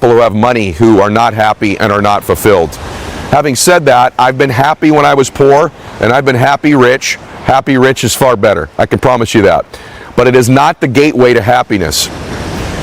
people who have money who are not happy and are not fulfilled. Having said that, I've been happy when I was poor, and I've been happy rich. Happy rich is far better, I can promise you that. But it is not the gateway to happiness.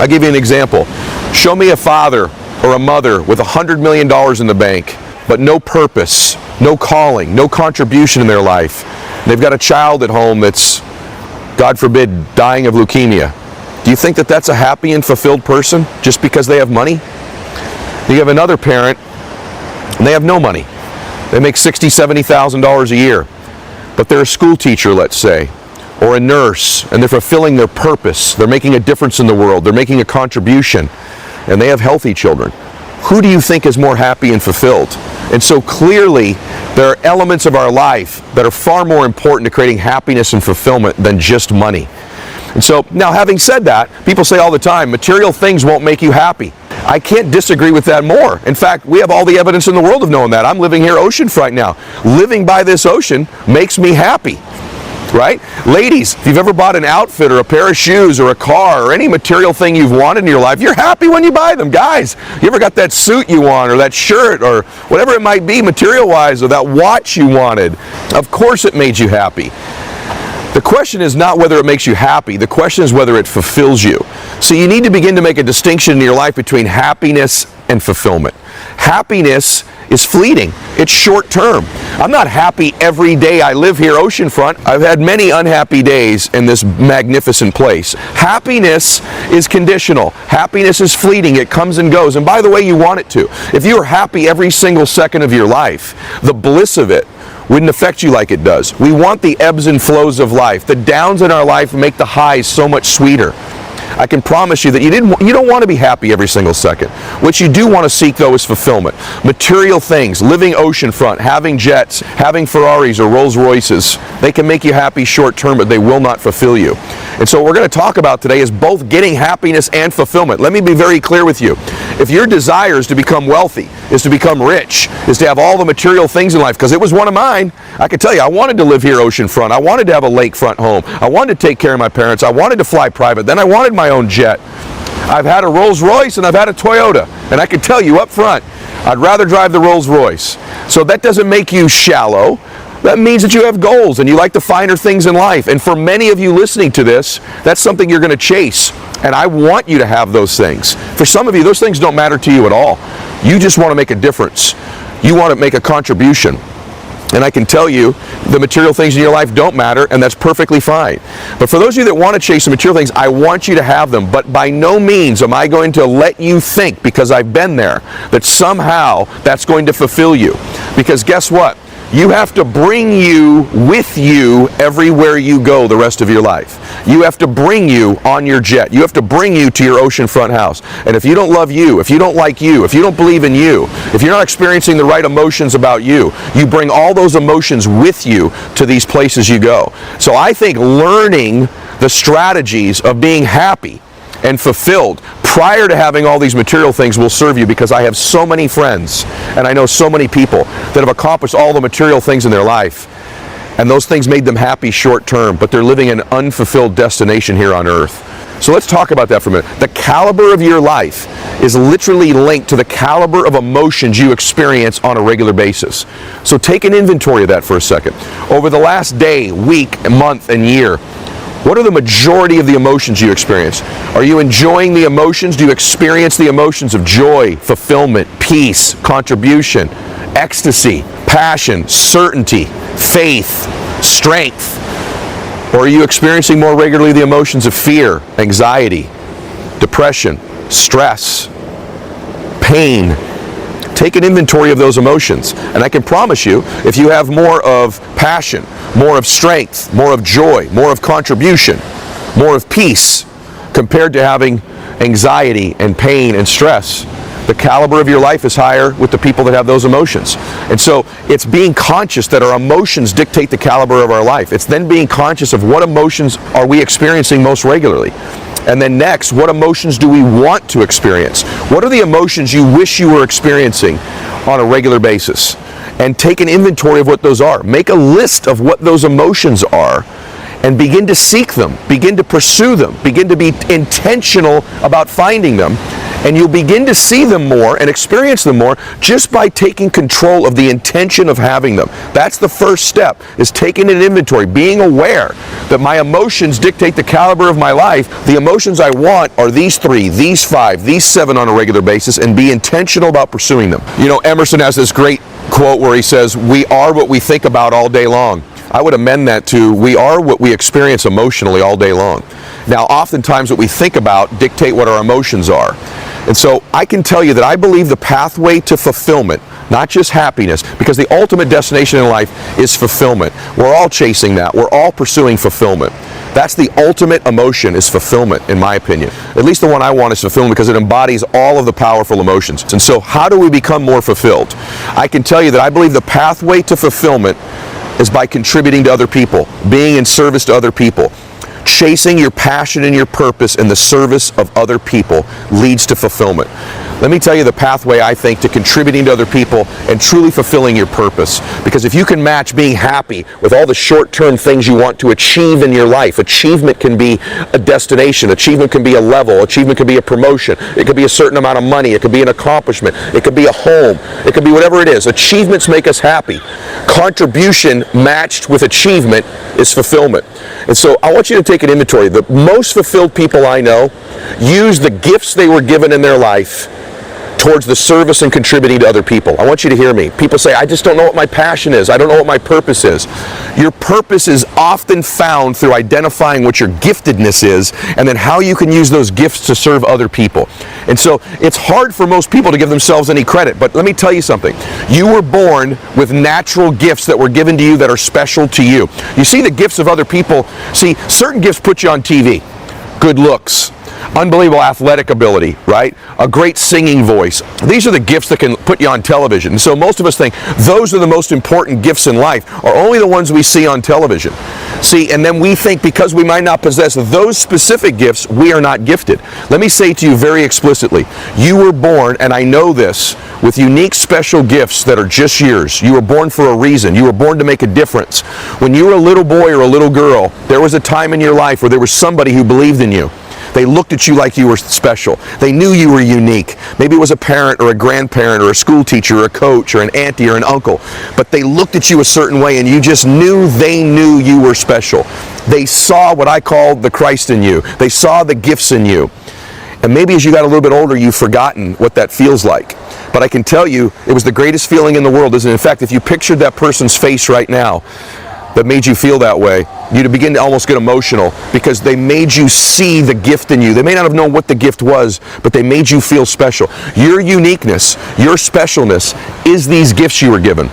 I'll give you an example. Show me a father or a mother with $100 million in the bank, but no purpose, no calling, no contribution in their life. They've got a child at home that's, God forbid, dying of leukemia. Do you think that that's a happy and fulfilled person just because they have money? You have another parent, and they have no money. They make $60,000, $70,000 a year, but they're a school teacher, let's say, or a nurse, and they're fulfilling their purpose. They're making a difference in the world. They're making a contribution, and they have healthy children. Who do you think is more happy and fulfilled? And so clearly, there are elements of our life that are far more important to creating happiness and fulfillment than just money. And so, now having said that, people say all the time, material things won't make you happy. I can't disagree with that more. In fact, we have all the evidence in the world of knowing that. I'm living here oceanfront now. Living by this ocean makes me happy, right? Ladies, if you've ever bought an outfit or a pair of shoes or a car or any material thing you've wanted in your life, you're happy when you buy them. Guys, you ever got that suit you want or that shirt or whatever it might be material-wise, or that watch you wanted? Of course it made you happy. The question is not whether it makes you happy, the question is whether it fulfills you. So you need to begin to make a distinction in your life between happiness and fulfillment. Happiness is fleeting, it's short term. I'm not happy every day I live here oceanfront. I've had many unhappy days in this magnificent place. Happiness is conditional. Happiness is fleeting, it comes and goes. And by the way, you want it to. If you are happy every single second of your life, the bliss of it wouldn't affect you like it does. We want the ebbs and flows of life. The downs in our life make the highs so much sweeter. I can promise you that you don't want to be happy every single second. What you do want to seek, though, is fulfillment. Material things, living oceanfront, having jets, having Ferraris or Rolls Royces, they can make you happy short term, but they will not fulfill you. And so what we're going to talk about today is both getting happiness and fulfillment. Let me be very clear with you. If your desire is to become wealthy, is to become rich, is to have all the material things in life, because it was one of mine, I can tell you, I wanted to live here oceanfront. I wanted to have a lakefront home. I wanted to take care of my parents. I wanted to fly private. Then I wanted my own jet. I've had a Rolls Royce and I've had a Toyota, and I can tell you up front, I'd rather drive the Rolls Royce. So that doesn't make you shallow. That means that you have goals and you like the finer things in life. And for many of you listening to this, that's something you're going to chase. And I want you to have those things. For some of you, those things don't matter to you at all. You just want to make a difference. You want to make a contribution. And I can tell you, the material things in your life don't matter, and that's perfectly fine. But for those of you that want to chase the material things, I want you to have them. But by no means am I going to let you think, because I've been there, that somehow that's going to fulfill you. Because guess what? You have to bring you with you everywhere you go the rest of your life. You have to bring you on your jet. You have to bring you to your oceanfront house. And if you don't love you, if you don't like you, if you don't believe in you, if you're not experiencing the right emotions about you, you bring all those emotions with you to these places you go. So I think learning the strategies of being happy and fulfilled prior to having all these material things will serve you, because I have so many friends and I know so many people that have accomplished all the material things in their life, and those things made them happy short term, but they're living an unfulfilled destination here on earth. So let's talk about that for a minute. The caliber of your life is literally linked to the caliber of emotions you experience on a regular basis. So take an inventory of that for a second. Over the last day, week, month, and year, what are the majority of the emotions you experience? Are you enjoying the emotions? Do you experience the emotions of joy, fulfillment, peace, contribution, ecstasy, passion, certainty, faith, strength? Or are you experiencing more regularly the emotions of fear, anxiety, depression, stress, pain? Take an inventory of those emotions, and I can promise you, if you have more of passion, more of strength, more of joy, more of contribution, more of peace, compared to having anxiety and pain and stress, the caliber of your life is higher with the people that have those emotions. And so it's being conscious that our emotions dictate the caliber of our life. It's then being conscious of what emotions are we experiencing most regularly. And then next, what emotions do we want to experience? What are the emotions you wish you were experiencing on a regular basis? And take an inventory of what those are. Make a list of what those emotions are and begin to seek them, begin to pursue them, begin to be intentional about finding them, And you'll begin to see them more and experience them more just by taking control of the intention of having them. That's the first step, is taking an inventory, being aware that my emotions dictate the caliber of my life. The emotions I want are these 3, these 5, these 7 on a regular basis, and be intentional about pursuing them. You know, Emerson has this great quote where he says, "We are what we think about all day long." I would amend that to, we are what we experience emotionally all day long. Now, oftentimes what we think about dictate what our emotions are. And so I can tell you that I believe the pathway to fulfillment, not just happiness, because the ultimate destination in life is fulfillment. We're all chasing that. We're all pursuing fulfillment. That's the ultimate emotion, is fulfillment, in my opinion. At least the one I want is fulfillment, because it embodies all of the powerful emotions. And so how do we become more fulfilled? I can tell you that I believe the pathway to fulfillment is by contributing to other people, being in service to other people. Chasing your passion and your purpose in the service of other people leads to fulfillment. Let me tell you the pathway, I think, to contributing to other people and truly fulfilling your purpose. Because if you can match being happy with all the short-term things you want to achieve in your life, achievement can be a destination, achievement can be a level, achievement can be a promotion, it could be a certain amount of money, it could be an accomplishment, it could be a home, it could be whatever it is. Achievements make us happy. Contribution matched with achievement is fulfillment. And so I want you to take an inventory. The most fulfilled people I know use the gifts they were given in their life towards the service and contributing to other people. I want you to hear me. People say, I just don't know what my passion is. I don't know what my purpose is. Your purpose is often found through identifying what your giftedness is and then how you can use those gifts to serve other people. And so it's hard for most people to give themselves any credit, but let me tell you something. You were born with natural gifts that were given to you that are special to you. You see the gifts of other people. See, certain gifts put you on TV. Good looks, unbelievable athletic ability, right? A great singing voice. These are the gifts that can put you on television. And so most of us think those are the most important gifts in life, are only the ones we see on television. See, and then we think because we might not possess those specific gifts, we are not gifted. Let me say to you very explicitly, you were born, and I know this, with unique special gifts that are just yours. You were born for a reason. You were born to make a difference. When you were a little boy or a little girl, there was a time in your life where there was somebody who believed in you. They looked at you like you were special. They knew you were unique. Maybe it was a parent or a grandparent or a school teacher or a coach or an auntie or an uncle. But they looked at you a certain way and you just knew they knew you were special. They saw what I call the Christ in you. They saw the gifts in you. And maybe as you got a little bit older, you've forgotten what that feels like. But I can tell you, it was the greatest feeling in the world, isn't it? In fact, if you pictured that person's face right now that made you feel that way, you'd begin to almost get emotional because they made you see the gift in you. They may not have known what the gift was, but they made you feel special. Your uniqueness, your specialness is these gifts you were given.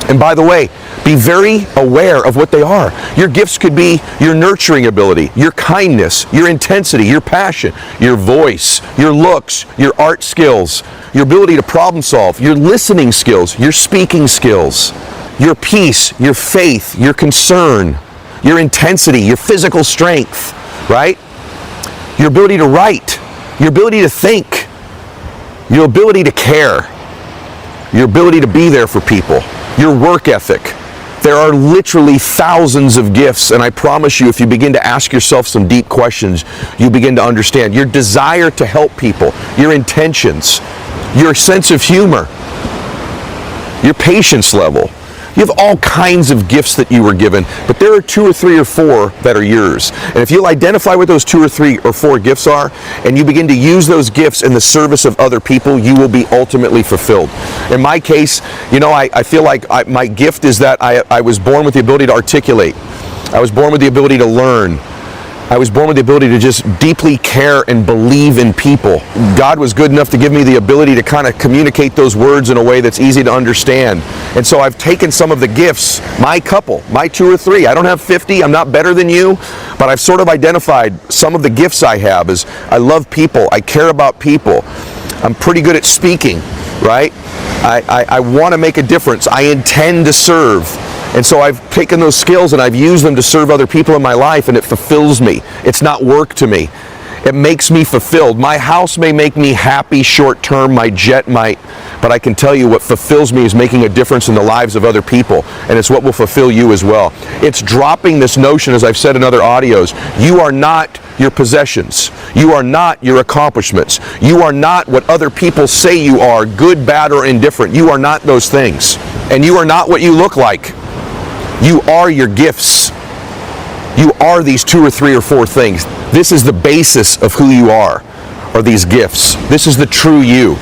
And by the way, be very aware of what they are. Your gifts could be your nurturing ability, your kindness, your intensity, your passion, your voice, your looks, your art skills, your ability to problem solve, your listening skills, your speaking skills, your peace, your faith, your concern, your intensity, your physical strength, right? Your ability to write, your ability to think, your ability to care, your ability to be there for people, your work ethic. There are literally thousands of gifts, and I promise you, if you begin to ask yourself some deep questions, you begin to understand your desire to help people, your intentions, your sense of humor, your patience level. You have all kinds of gifts that you were given, but there are 2 or 3 or 4 that are yours. And if you'll identify what those 2 or 3 or 4 gifts are, and you begin to use those gifts in the service of other people, you will be ultimately fulfilled. In my case, you know, I feel like my gift is that I was born with the ability to articulate. I was born with the ability to learn. I was born with the ability to just deeply care and believe in people. God was good enough to give me the ability to kind of communicate those words in a way that's easy to understand. And so I've taken some of the gifts, my 2 or 3. I don't have 50, I'm not better than you, but I've sort of identified some of the gifts I have as I love people, I care about people, I'm pretty good at speaking, right? I want to make a difference, I intend to serve. And so I've taken those skills and I've used them to serve other people in my life, and it fulfills me. It's not work to me. It makes me fulfilled. My house may make me happy short term. My jet might But I can tell you what fulfills me is making a difference in the lives of other people, and it's what will fulfill you as well. It's dropping this notion, as I've said in other audios, you are not your possessions. You are not your accomplishments. You are not what other people say you are, good, bad, or indifferent. You are not those things. And you are not what you look like. You are your gifts. You are these 2 or 3 or 4 things. This is the basis of who you are these gifts. This is the true you.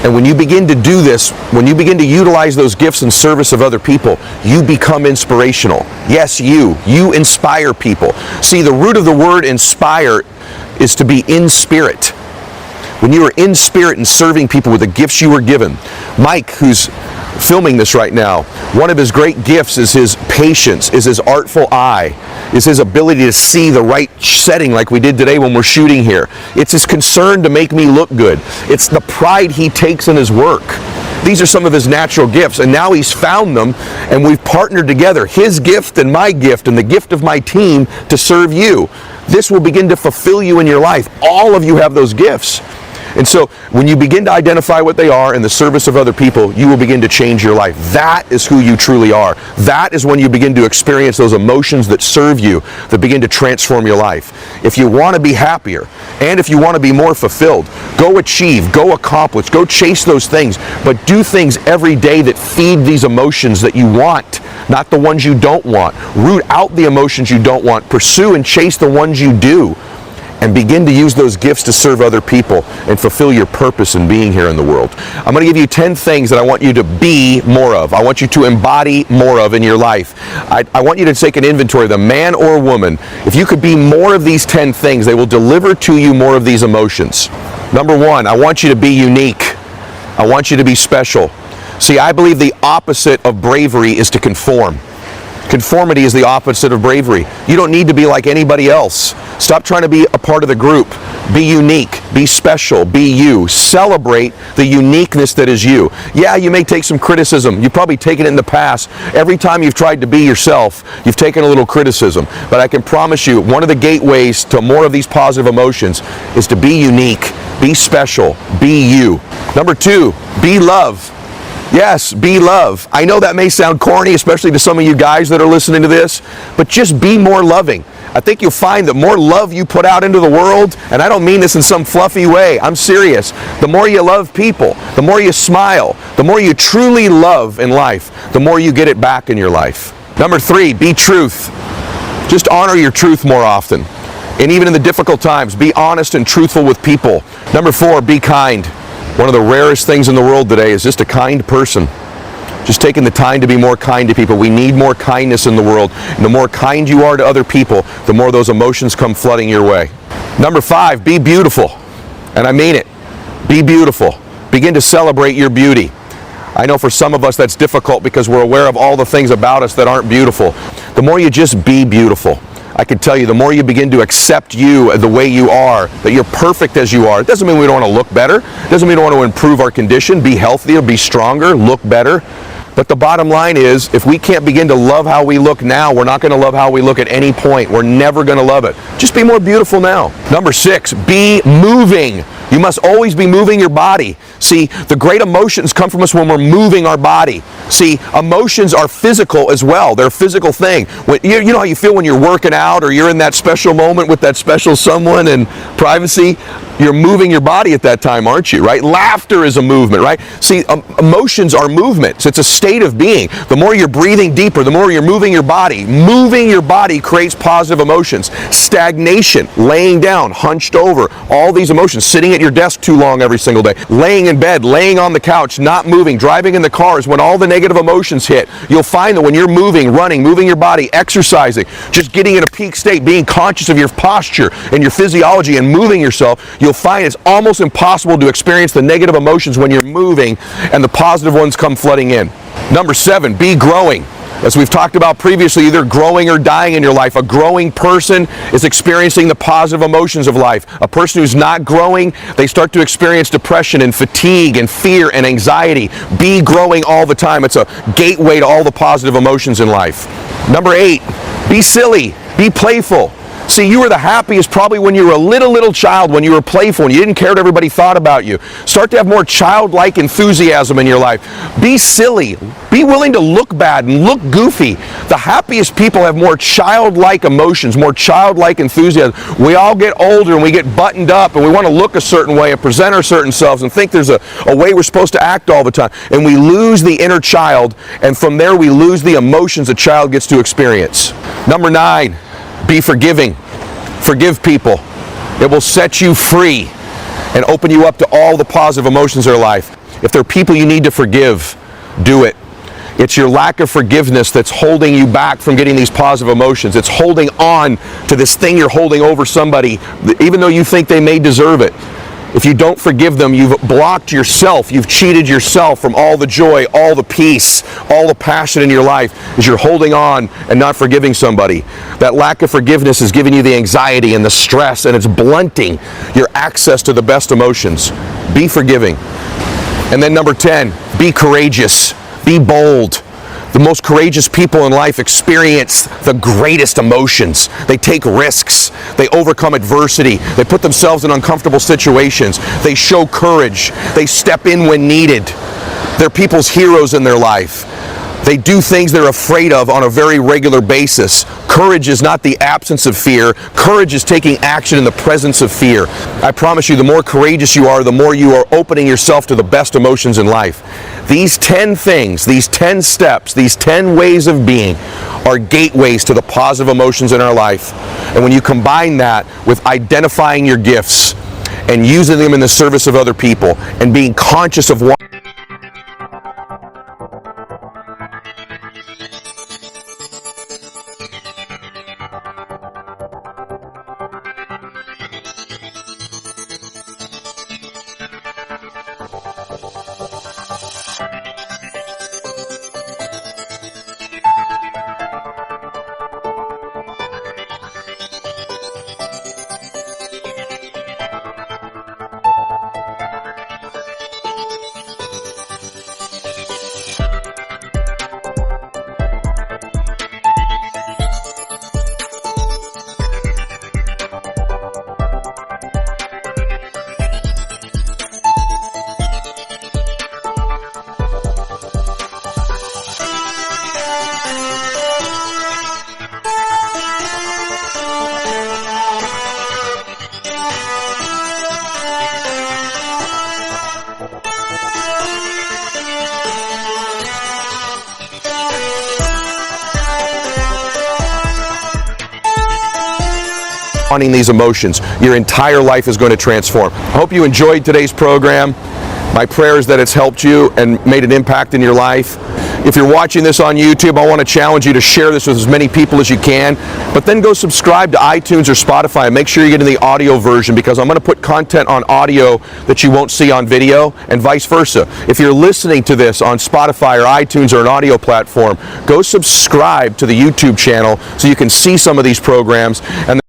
And when you begin to do this, when you begin to utilize those gifts in service of other people, you become inspirational. Yes, you inspire people. See, the root of the word inspire is to be in spirit. When you are in spirit and serving people with the gifts you were given. Mike, who's filming this right now, one of his great gifts is his patience, is his artful eye, is his ability to see the right setting like we did today when we're shooting here. It's his concern to make me look good. It's the pride he takes in his work. These are some of his natural gifts, and now he's found them, and we've partnered together, his gift and my gift and the gift of my team to serve you. This will begin to fulfill you in your life. All of you have those gifts. And so when you begin to identify what they are in the service of other people, you will begin to change your life. That is who you truly are. That is when you begin to experience those emotions that serve you, that begin to transform your life. If you want to be happier, and if you want to be more fulfilled, go achieve, go accomplish, go chase those things, but do things every day that feed these emotions that you want, not the ones you don't want. Root out the emotions you don't want. Pursue and chase the ones you do. And begin to use those gifts to serve other people and fulfill your purpose in being here in the world. I'm going to give you 10 things that I want you to be more of. I want you to embody more of in your life. I want you to take an inventory, the man or woman. If you could be more of these 10 things, they will deliver to you more of these emotions. Number 1, I want you to be unique. I want you to be special. See, I believe the opposite of bravery is to conform. Conformity is the opposite of bravery. You don't need to be like anybody else. Stop trying to be a part of the group. Be unique, be special, be you. Celebrate the uniqueness that is you. Yeah, you may take some criticism. You've probably taken it in the past. Every time you've tried to be yourself, you've taken a little criticism. But I can promise you, one of the gateways to more of these positive emotions is to be unique, be special, be you. Number 2, be love. Yes, be love. I know that may sound corny, especially to some of you guys that are listening to this, but just be more loving. I think you'll find that more love you put out into the world, and I don't mean this in some fluffy way, I'm serious. The more you love people, the more you smile, the more you truly love in life, the more you get it back in your life. Number 3, be truth. Just honor your truth more often. And even in the difficult times, be honest and truthful with people. Number 4, be kind. One of the rarest things in the world today is just a kind person. Just taking the time to be more kind to people. We need more kindness in the world. And the more kind you are to other people, the more those emotions come flooding your way. Number 5, be beautiful. And I mean it. Be beautiful. Begin to celebrate your beauty. I know for some of us that's difficult because we're aware of all the things about us that aren't beautiful. The more you just be beautiful, I can tell you, the more you begin to accept you the way you are, that you're perfect as you are. It doesn't mean we don't want to look better. It doesn't mean we don't want to improve our condition, be healthier, be stronger, look better. But the bottom line is, if we can't begin to love how we look now, we're not going to love how we look at any point. We're never going to love it. Just be more beautiful now. Number 6, be moving. You must always be moving your body. See, the great emotions come from us when we're moving our body. See, emotions are physical as well. They're a physical thing. You know how you feel when you're working out or you're in that special moment with that special someone in privacy? You're moving your body at that time, aren't you, right? Laughter is a movement, right? See, emotions are movements. It's a state of being. The more you're breathing deeper, the more you're moving your body. Moving your body creates positive emotions. Stagnation, laying down, hunched over, all these emotions, sitting at your desk too long every single day, laying in bed, laying on the couch, not moving, driving in the car is when all the negative emotions hit. You'll find that when you're moving, running, moving your body, exercising, just getting in a peak state, being conscious of your posture and your physiology and moving yourself, you'll find it's almost impossible to experience the negative emotions when you're moving and the positive ones come flooding in. Number 7, be growing. As we've talked about previously, either growing or dying in your life. A growing person is experiencing the positive emotions of life. A person who's not growing, they start to experience depression and fatigue and fear and anxiety. Be growing all the time. It's a gateway to all the positive emotions in life. Number 8, be silly, be playful. See, you were the happiest probably when you were a little child, when you were playful, and you didn't care what everybody thought about you. Start to have more childlike enthusiasm in your life. Be silly. Be willing to look bad and look goofy. The happiest people have more childlike emotions, more childlike enthusiasm. We all get older and we get buttoned up and we want to look a certain way and present our certain selves and think there's a way we're supposed to act all the time. And we lose the inner child, and from there we lose the emotions a child gets to experience. Number 9, be forgiving. Forgive people. It will set you free and open you up to all the positive emotions in your life. If there are people you need to forgive, do it. It's your lack of forgiveness that's holding you back from getting these positive emotions. It's holding on to this thing you're holding over somebody, even though you think they may deserve it. If you don't forgive them, you've blocked yourself. You've cheated yourself from all the joy, all the peace, all the passion in your life, as you're holding on and not forgiving somebody. That lack of forgiveness is giving you the anxiety and the stress, and it's blunting your access to the best emotions. Be forgiving. And then number 10, be courageous. Be bold. The most courageous people in life experience the greatest emotions. They take risks. They overcome adversity. They put themselves in uncomfortable situations. They show courage. They step in when needed. They're people's heroes in their life. They do things they're afraid of on a very regular basis. Courage is not the absence of fear. Courage is taking action in the presence of fear. I promise you, the more courageous you are, the more you are opening yourself to the best emotions in life. These 10 things, these 10 steps, these 10 ways of being are gateways to the positive emotions in our life. And when you combine that with identifying your gifts and using them in the service of other people and being conscious of what these emotions, your entire life is going to transform. I hope you enjoyed today's program. My prayer is that it's helped you and made an impact in your life. If you're watching this on YouTube, I want to challenge you to share this with as many people as you can, but then go subscribe to iTunes or Spotify and make sure you're getting the audio version, because I'm going to put content on audio that you won't see on video, and vice versa. If you're listening to this on Spotify or iTunes or an audio platform, go subscribe to the YouTube channel so you can see some of these programs. And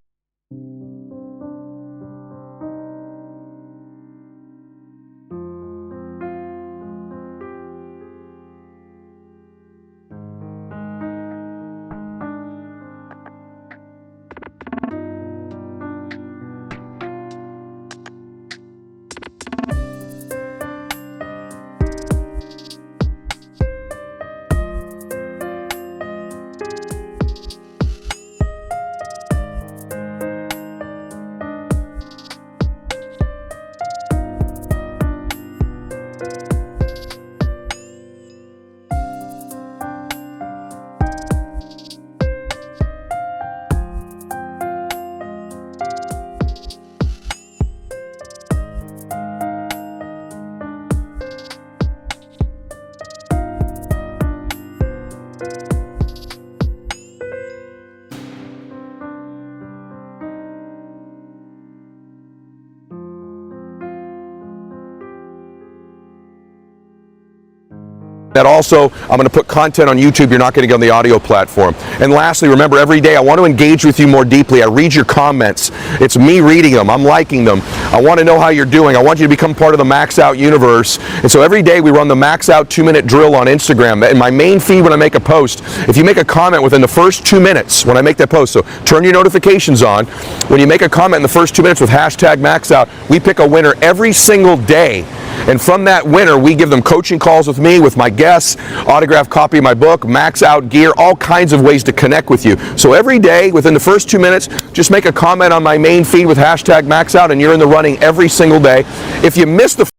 That also, I'm going to put content on YouTube you're not going to get on the audio platform. And lastly, remember, every day I want to engage with you more deeply. I read your comments. It's me reading them. I'm liking them. I want to know how you're doing. I want you to become part of the Max Out universe. And so every day we run the Max Out 2-minute drill on Instagram. In my main feed when I make a post, if you make a comment within the first 2 minutes when I make that post, so turn your notifications on. When you make a comment in the first 2 minutes with hashtag Max Out, we pick a winner every single day. And from that winner, we give them coaching calls with me, with my guests, autographed copy of my book, Max Out gear, all kinds of ways to connect with you. So every day, within the first 2 minutes, just make a comment on my main feed with hashtag Max Out, and you're in the running every single day. If you miss the